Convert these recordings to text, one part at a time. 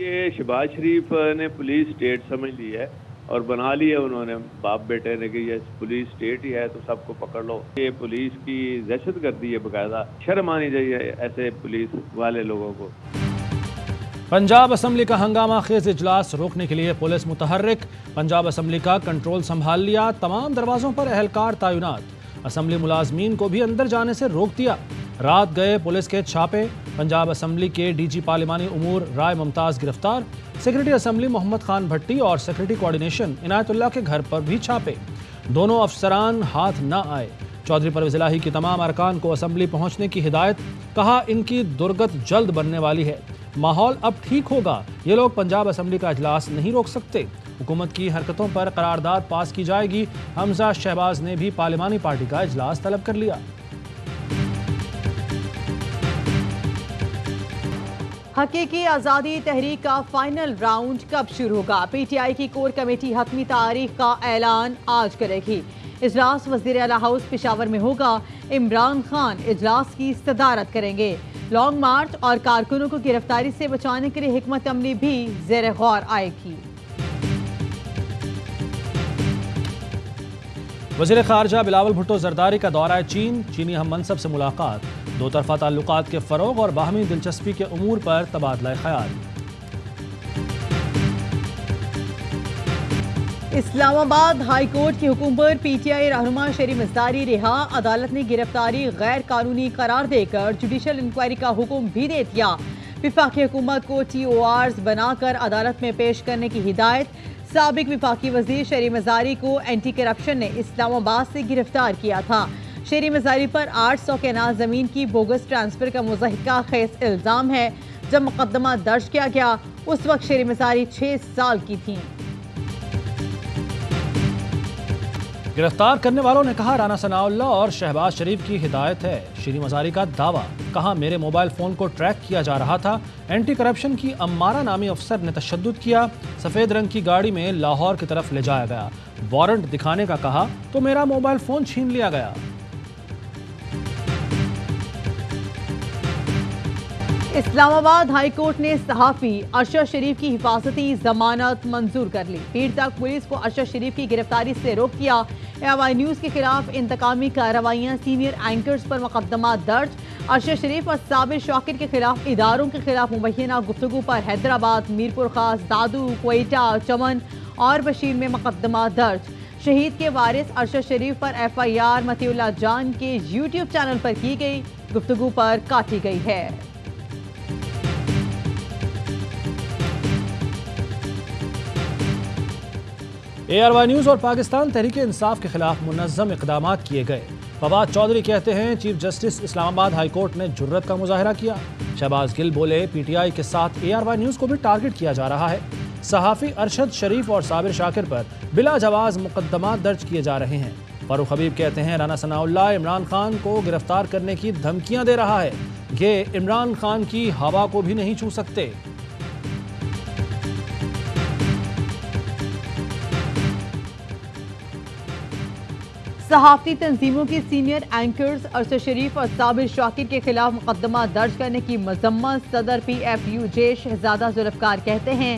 یہ शहबाज शरीफ ने police state समझ ली है और बना लिया उन्होंने बाप बेटे ने कि ये पुलिस स्टेट ही है तो सबको पकड़ लो। ये पुलिस की दहशत गर्दी है, बाकायदा शर्म आनी चाहिए ऐसे पुलिस वाले लोगों को। पंजाब असम्बली का हंगामा खेज इजलास रोकने के लिए पुलिस मुतहर्रिक। पंजाब असम्बली का कंट्रोल संभाल लिया, तमाम दरवाजों पर एहलकार तैनात। असम्बली मुलाजमीन को भी अंदर जाने से रोक दिया। रात गए पुलिस के छापे। पंजाब असम्बली के डीजी पार्लिमानी उमूर राय मुमताज़ गिरफ्तार। सेक्रेटरी असम्बली मोहम्मद खान भट्टी और सेक्रेटरी कोऑर्डिनेशन इनायतुल्लाह के घर पर भी छापे। दोनों अफसरान हाथ न आए। चौधरी परवेज़ इलाही की तमाम अरकान को असम्बली पहुंचने की हिदायत। कहा इनकी दुर्गत जल्द बनने वाली है, माहौल अब ठीक होगा, ये लोग पंजाब असम्बली का इजलास नहीं रोक सकते। हुकूमत की हरकतों पर करारदाद पास की जाएगी। हमजा शहबाज ने भी पार्लिमानी पार्टी का इजलास तलब कर लिया। हकीकी आज़ादी तहरीक का फाइनल राउंड कब शुरू होगा? पीटीआई की कोर कमेटी हतमी तारीख का ऐलान आज करेगी। इजलास वज़ीर आला हाउस पेशावर में होगा। इमरान खान इजलास की सदारत करेंगे। लॉन्ग मार्च और कारकुनों को गिरफ्तारी से बचाने के लिए हिकमत अमली भी ज़ेर गौर आएगी। वज़ीर ख़ारजा बिलावल भुट्टो ज़रदारी का दौरा चीन। चीनी हम मनसब से मुलाकात। दो तरफ़ा ताल्लुकात के फ़रोग़ और बाहमी दिलचस्पी के उमूर पर तबादला ख़याल। इस्लामाबाद हाई कोर्ट के हुक्म पर पीटीआई रहनुमा शेरी मज़दारी रिहा। अदालत ने गिरफ्तारी गैर कानूनी करार देकर जुडिशल इंक्वायरी का हुक्म भी दे दिया। वफाकी हुकूमत को TORs बनाकर अदालत में पेश करने की हिदायत। साबिक वफाकी वज़ीर शेरी मज़ारी को एंटी करप्शन ने इस्लामाबाद से गिरफ्तार किया था। शेरी मज़ारी पर 800 केनाल ज़मीन की बोगस ट्रांसफ़र का मुज़ाहिका खेस इल्ज़ाम है। जब मुकदमा दर्ज किया गया उस वक्त शेरी मज़ारी 6 साल की थीं। गिरफ्तार करने वालों ने कहा राना सनाउल्लाह और शहबाज शरीफ की हिदायत है। शेरी मज़ारी का दावा। कहा मेरे मोबाइल फ़ोन को ट्रैक किया जा रहा था। एंटी करप्शन की अम्मारा नामी अफसर ने तशद्दुद किया। सफ़ेद रंग की गाड़ी में लाहौर की तरफ ले जाया गया। वारंट दिखाने का कहा तो मेरा मोबाइल फ़ोन छीन लिया गया। इस्लामाबाद हाई कोर्ट ने सहाफ़ी अरशद शरीफ की हिफाजती जमानत मंजूर कर ली। पीर तक पुलिस को अरशद शरीफ की गिरफ्तारी से रोक दिया। AY न्यूज़ के खिलाफ इंतकामी कार्रवाइयाँ, सीनियर एंकर्स पर मुकदमा दर्ज। अरशद शरीफ और साबिर शाकिर के खिलाफ इदारों के खिलाफ मुबैना गुफ्तगू पर हैदराबाद, मीरपुर खास, दादू, क्वेटा, चमन और बशीर में मुकदमा दर्ज। शहीद के वारिस अरशद शरीफ पर FIR मतीउल्लाह जान के YouTube चैनल पर की गई गुफ्तगू पर काटी गई है। ARY न्यूज़ और पाकिस्तान तहरीक इंसाफ के खिलाफ मुनज़्ज़म इक़दामात किए गए। फवाद चौधरी कहते हैं chief justice Islamabad high court ने जुर्रत का मुजाहरा किया। शहबाज गिल बोले PTI के साथ ARY न्यूज़ को भी टारगेट किया जा रहा है। सहाफ़ी अरशद शरीफ और साबिर शाकिर पर बिला जवाज़ मुकदमा दर्ज किए जा रहे हैं। फारूक हबीब कहते हैं राना सनाउल्लाह इमरान खान को गिरफ्तार करने की धमकियाँ दे रहा है। ये इमरान खान की हवा को भी नहीं छू सकते। सहाफ़ती तंजीमों की सीनियर एंकर्स अरशद शरीफ और साबिर शाकिर के खिलाफ मुकदमा दर्ज करने की मजम्मत। सदर PFUJ शहजादा जुल्फ़कार कहते हैं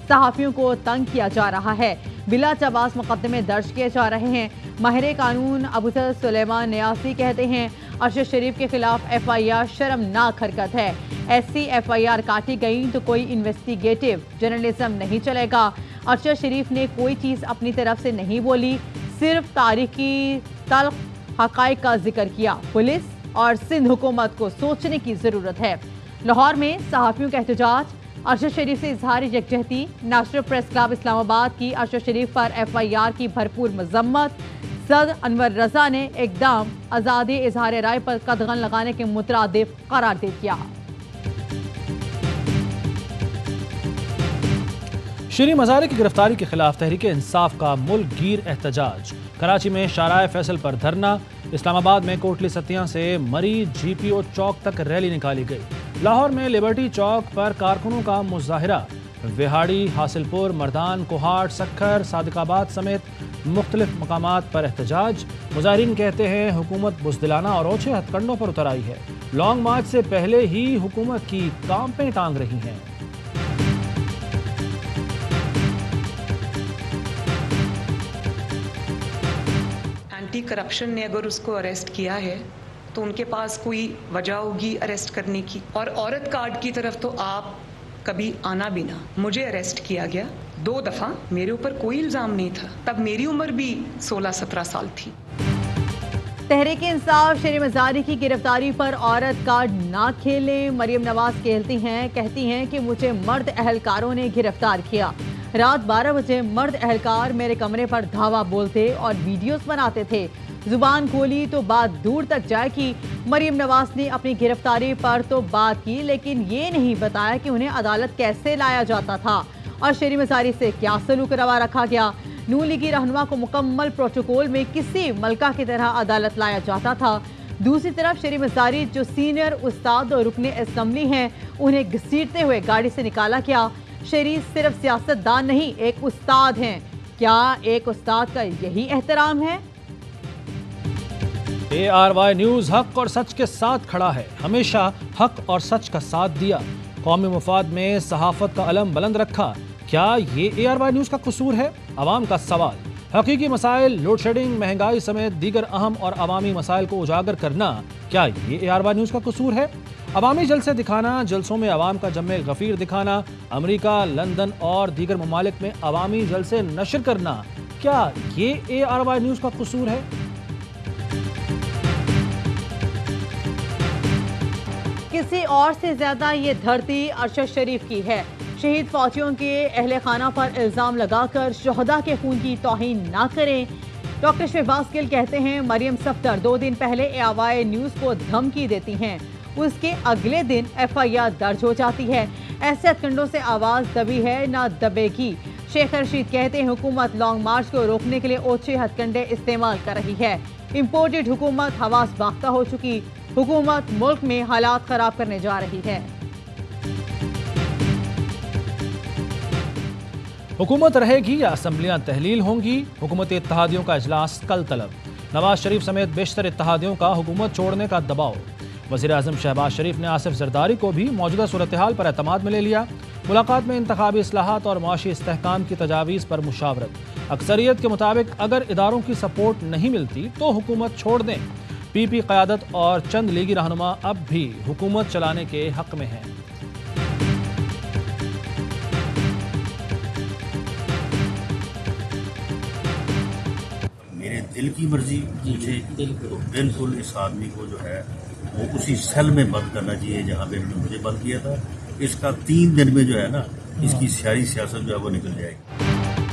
सहाफ़ियों को तंग किया जा रहा है। बिला जवाज़ मुकदमे दर्ज किए जा रहे हैं। माहिर कानून अबूसर सुलेमान नियासी कहते हैं अरशद शरीफ के खिलाफ FIR शर्मनाक हरकत है। ऐसी FIR काटी गई तो कोई इन्वेस्टिगेटिव जर्नलिज्म नहीं चलेगा। अरशद शरीफ ने कोई चीज़ अपनी तरफ से नहीं बोली, सिर्फ तारीखी तल्ख हक़ाइक़ का जिक्र किया। पुलिस और सिंध हुकूमत को सोचने की ज़रूरत है। लाहौर में सहाफ़ियों का एहतजाज। अरशद शरीफ से इजहार यकजहती। नेशनल प्रेस क्लब इस्लामाबाद की अरशद शरीफ पर FIR की भरपूर मजम्मत। सदर अनवर रजा ने इक़दाम आज़ादी इजहार राय पर कदगन लगाने के मुतरादिफ करार दे दिया। शेरी मज़ारी की गिरफ्तारी के खिलाफ तहरीक इंसाफ का मुल्क गिर एहतजाज। कराची में शाराए फैसल पर धरना। इस्लामाबाद में कोटली सतिया से मरी GPO चौक तक रैली निकाली गई। लाहौर में लिबर्टी चौक पर कारकुनों का मुजाहिरा। विहाड़ी, हासिलपुर, मर्दान, कोहाट, सक्खर, सादिकाबाद समेत मुख्तलिफ मकामात पर एहतजाज। मुजाहिरीन कहते हैं हुकूमत बुज़दिलाना और ओछे हथकंडों पर उतर आई है। लॉन्ग मार्च से पहले ही हुकूमत की टांपें टांग रही हैं। एंटी करप्शन ने अगर उसको अरेस्ट किया है तो उनके पास कोई वजह होगी अरेस्ट करने की। और औरत कार्ड की तरफ तो आप कभी आना भी ना। मुझे अरेस्ट किया गया 2 दफ़ा, मेरे ऊपर कोई इल्ज़ाम नहीं था, तब मेरी उम्र भी 16-17 साल थी। तहरीक इंसाफ शरीफ मज़ारी की गिरफ्तारी पर औरत कार्ड ना खेलें। मरियम नवाज कहती हैं कि मुझे मर्द अहलकारों ने गिरफ्तार किया। रात 12 बजे मर्द अहलकार मेरे कमरे पर धावा बोलते और वीडियोस बनाते थे। जुबान खोली तो बात दूर तक जाएगी। मरियम नवाज ने अपनी गिरफ्तारी पर तो बात की, लेकिन ये नहीं बताया कि उन्हें अदालत कैसे लाया जाता था और शरीफ मज़ारी से क्या सलूक रवा रखा गया। नून लीगी रहनुमा को मुकम्मल प्रोटोकॉल में किसी मलका की तरह अदालत लाया जाता था। दूसरी तरफ शरीफ मज़ारी जो सीनियर उस्ताद और रुकने असम्बली हैं, उन्हें घसीटते हुए गाड़ी से निकाला गया। शरीफ सिर्फ सियासतदान नहीं, एक उस्ताद हैं। क्या एक उस्ताद का यही एहतराम है? ARY न्यूज़ हक और सच के साथ खड़ा है, हमेशा हक और सच का साथ दिया, कौमी मुफाद में सहाफ़त का अलम बुलंद रखा। क्या ये ARY न्यूज़ का कसूर है? अवाम का सवाल। हकीकी मसाइल, लोड शेडिंग, महंगाई समेत दीगर अहम और अवामी मसाइल को उजागर करना, क्या ये ARY न्यूज़ का कसूर है? अवामी जलसे दिखाना, जलसों में अवाम का जम्मे गफीर दिखाना, अमेरिका, लंदन और दीगर ममालिक में अवामी जलसे नशर करना, क्या ये ARY न्यूज़ का कसूर है? किसी और से ज्यादा ये धरती अरशद शरीफ की है। शहीद फौजियों के अहले खाना पर इल्ज़ाम लगाकर शहदा के खून की तौहीन ना करें। डॉक्टर शहबाज गिल कहते हैं मरियम सफ्दर 2 दिन पहले ARY न्यूज़ को धमकी देती हैं, उसके अगले दिन FIR दर्ज हो जाती है। ऐसे हथकंडों से आवाज़ दबी है ना दबेगी। शेख रशीद कहते हैं हुकूमत लॉन्ग मार्च को रोकने के लिए ओछे हथकंडे इस्तेमाल कर रही है। इम्पोर्टेड हुकूमत हवास बाख्ता हो चुकी। हुकूमत मुल्क में हालात खराब करने जा रही है। हुकूमत रहेगी या असम्बलियां तहलील होंगी? हुकूमत इत्तेहादियों का इजलास कल तलब। नवाज शरीफ समेत बेशतर इत्तेहादियों का हुकूमत छोड़ने का दबाव। वज़ीर आज़म शहबाज शरीफ ने आसिफ जरदारी को भी मौजूदा सूरत हाल पर एतमाद में ले लिया। मुलाकात में इंतखाबी इस्लाहात और मुआशी इस्तेहकाम की तजावीज़ पर मुशावरत। अक्सरियत के मुताबिक अगर इदारों की सपोर्ट नहीं मिलती तो हुकूमत छोड़ दें। PP क़यादत और चंद लीगी रहनुमा अब भी हुकूमत चलाने के हक में हैं। मेरे दिल की मर्जी मुझे तो बिल्कुल इस आदमी को जो है वो उसी सेल में बंद करना चाहिए जहाँ पे इन्होंने मुझे बंद किया था। इसका 3 दिन में जो है ना इसकी सारी सियासत जो है वो निकल जाएगी।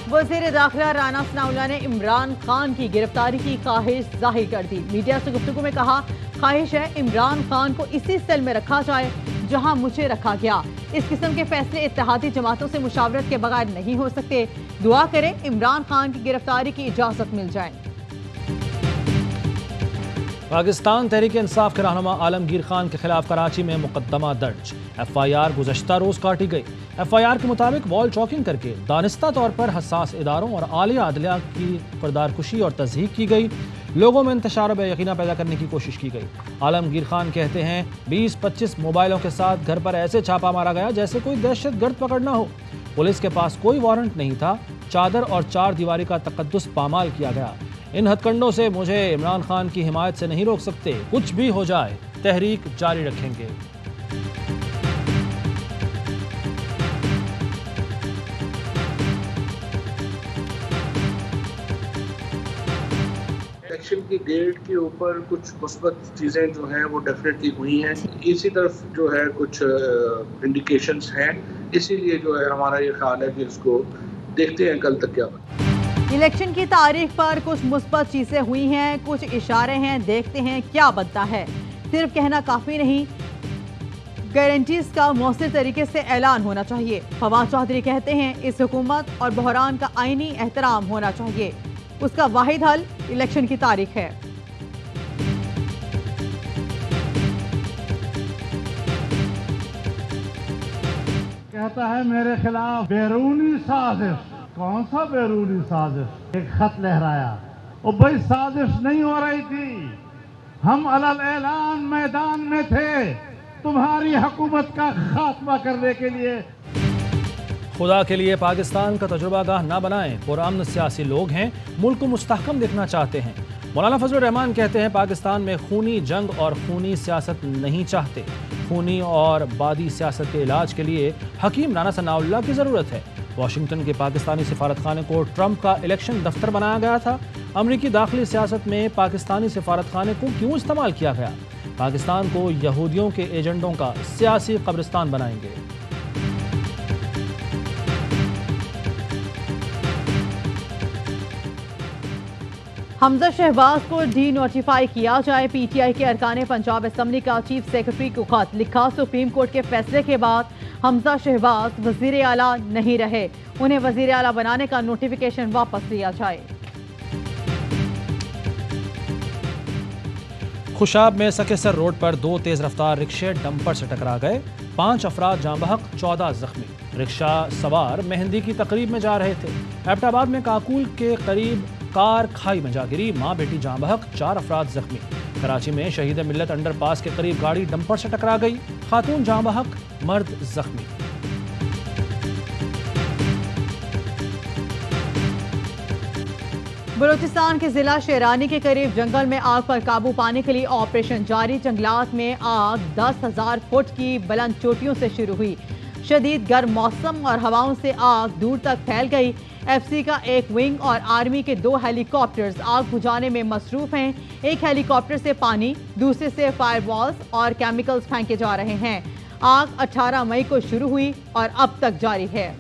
वज़ीर दाखिला राना सनाउल्लाह ने इमरान खान की गिरफ्तारी की ख्वाहिश जाहिर कर दी। मीडिया से गुफ्तगू में कहा, ख्वाहिश है इमरान खान को इसी सेल में रखा जाए जहां मुझे रखा गया। इस किस्म के फैसले इत्तेहादी जमातों से मुशावरत के बगैर नहीं हो सकते। दुआ करें इमरान खान की गिरफ्तारी की इजाजत मिल जाए। पाकिस्तान तहरीक इंसाफ के रहनुमा आलमगीर खान के खिलाफ कराची में मुकदमा दर्ज। FIR गुज़श्ता रोज़ काटी गई। FIR के मुताबिक वॉल चॉकिंग करके दानिस्ता तौर पर हसास इदारों और आलिया अदलिया की किरदारकुशी और तज़हीक की गई। लोगों में इंतशार और बेयकीना पैदा करने की कोशिश की गई। आलमगीर खान कहते हैं 20-25 मोबाइलों के साथ घर पर ऐसे छापा मारा गया जैसे कोई दहशत गर्द पकड़ना हो। पुलिस के पास कोई वारंट नहीं था। चादर और 4 दीवारी का तकद्दुस पामाल किया गया। इन हथकंडों से मुझे इमरान खान की हिमायत से नहीं रोक सकते। कुछ भी हो जाए तहरीक जारी रखेंगे। इलेक्शन की डेट के ऊपर कुछ मुस्बत चीज़ें जो हैं वो डेफिनेटली हुई हैं। इसी तरफ जो है कुछ इंडिकेशंस हैं, इसीलिए जो है हमारा ये ख्याल है कि इसको देखते हैं कल तक क्या बनता है। इलेक्शन की तारीख पर कुछ मुस्बत चीजें हुई हैं, कुछ इशारे हैं, देखते हैं क्या बनता है। सिर्फ कहना काफी नहीं, गारंटीज का मौसर तरीके से ऐलान होना चाहिए। फवाद चौधरी कहते हैं इस हुकूमत और बहरान का आईनी एहतराम होना चाहिए। उसका वाहिद हल इलेक्शन की तारीख है। कहता है मेरे खिलाफ बैरूनी साजिश। कौन सा बैरूनी साजिश? एक खत लहराया, ओ भाई साजिश नहीं हो रही थी, हम अलल ऐलान मैदान में थे तुम्हारी हुकूमत का खात्मा करने के लिए। खुदा के लिए पाकिस्तान का तजुर्बा गाह ना बनाएं। पुरअमन सियासी लोग हैं, मुल्क को मुस्तहकम देखना चाहते हैं। مولانا فضل الرحمان کہتے ہیں پاکستان میں خونی جنگ اور خونی سیاست نہیں چاہتے. خونی اور بادی سیاست کے علاج کے لیے حکیم رانا ثناء اللہ کی ضرورت ہے. واشنگٹن کے پاکستانی سفارتخانے کو ٹرمپ کا الیکشن دفتر بنایا گیا تھا. امریکی داخلی سیاست میں پاکستانی سفارتخانے کو کیوں استعمال کیا گیا؟ پاکستان کو یہودیوں کے ایجنڈوں کا سیاسی قبرستان بنائیں گے. حمزہ شہباز کو ڈی نوٹیفائی کیا جائے. پی ٹی آئی کے ارکان پنجاب اسمبلی کا چیف سیکرٹری کو خط لکھا. سپریم کورٹ کے فیصلے کے بعد حمزہ شہباز وزیر اعلیٰ نہیں رہے. انہیں وزیر اعلیٰ بنانے کا نوٹیفیکیشن واپس لیا جائے. خوشاب میں سکیسر روڈ پر 2 تیز رفتار رکشے ڈمپر سے ٹکرا گئے. 5 افراد جاں بحق، 14 زخمی. رکشہ سوار مہندی کی تقریب میں جا رہے تھے. ایبٹ آباد میں کاکول کے قریب کار کھائی میں جا گری. ماں بیٹی جاں بحق، 4 افراد زخمی. کراچی میں شہید ملت انڈر پاس کے قریب گاڑی ڈمپر سے ٹکرا گئی. خاتون جاں بحق، مرد زخمی. بلوچستان کے ضلع شیرانی کے قریب جنگل میں آگ پر قابو پانے کے لیے آپریشن جاری. جنگلات میں آگ 10,000 فٹ کی بلند چوٹیوں سے شروع ہوئی. شدید گرم موسم اور ہواؤں سے آگ دور تک پھیل گئی. ایف سی کا ایک ونگ اور آرمی کے 2 ہیلی کاپٹرز آگ بجھانے میں مصروف ہیں. ایک ہیلی کاپٹر سے پانی، دوسرے سے فائر والز اور کیمیکلز پھینکے جا رہے ہیں. آگ 18 مئی کو شروع ہوئی اور اب تک جاری ہے.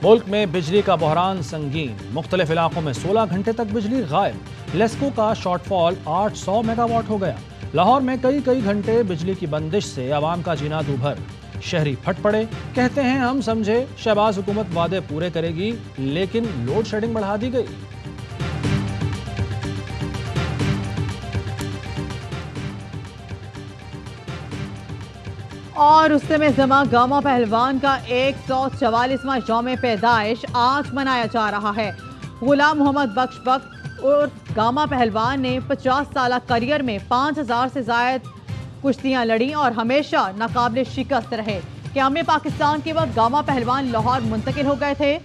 ملک میں بجلی کا بحران سنگین. مختلف علاقوں میں 16 گھنٹے تک بجلی غائب. لیسکو کا شارٹ فال 800 میگا واٹ ہو گیا. لاہور میں کئی گھنٹے بجلی کی بندش سے عوام کا جینا دوبھر. شہری پھٹ پڑے، کہتے ہیں ہم سمجھے شہباز حکومت وعدے پورے کرے گی لیکن لوڈ شیڈنگ بڑھا دی گئی. اور رستم زماں گاما پہلوان کا 144واں یوم پیدائش آج منایا جا رہا ہے. غلام محمد بخش بخت اور گاما پہلوان نے 50 سالہ کریئر میں 5000 سے زائد کشتیاں لڑیں اور ہمیشہ ناقابل شکست رہے. قیام پاکستان کے وقت گاما پہلوان لاہور منتقل ہو گئے تھے.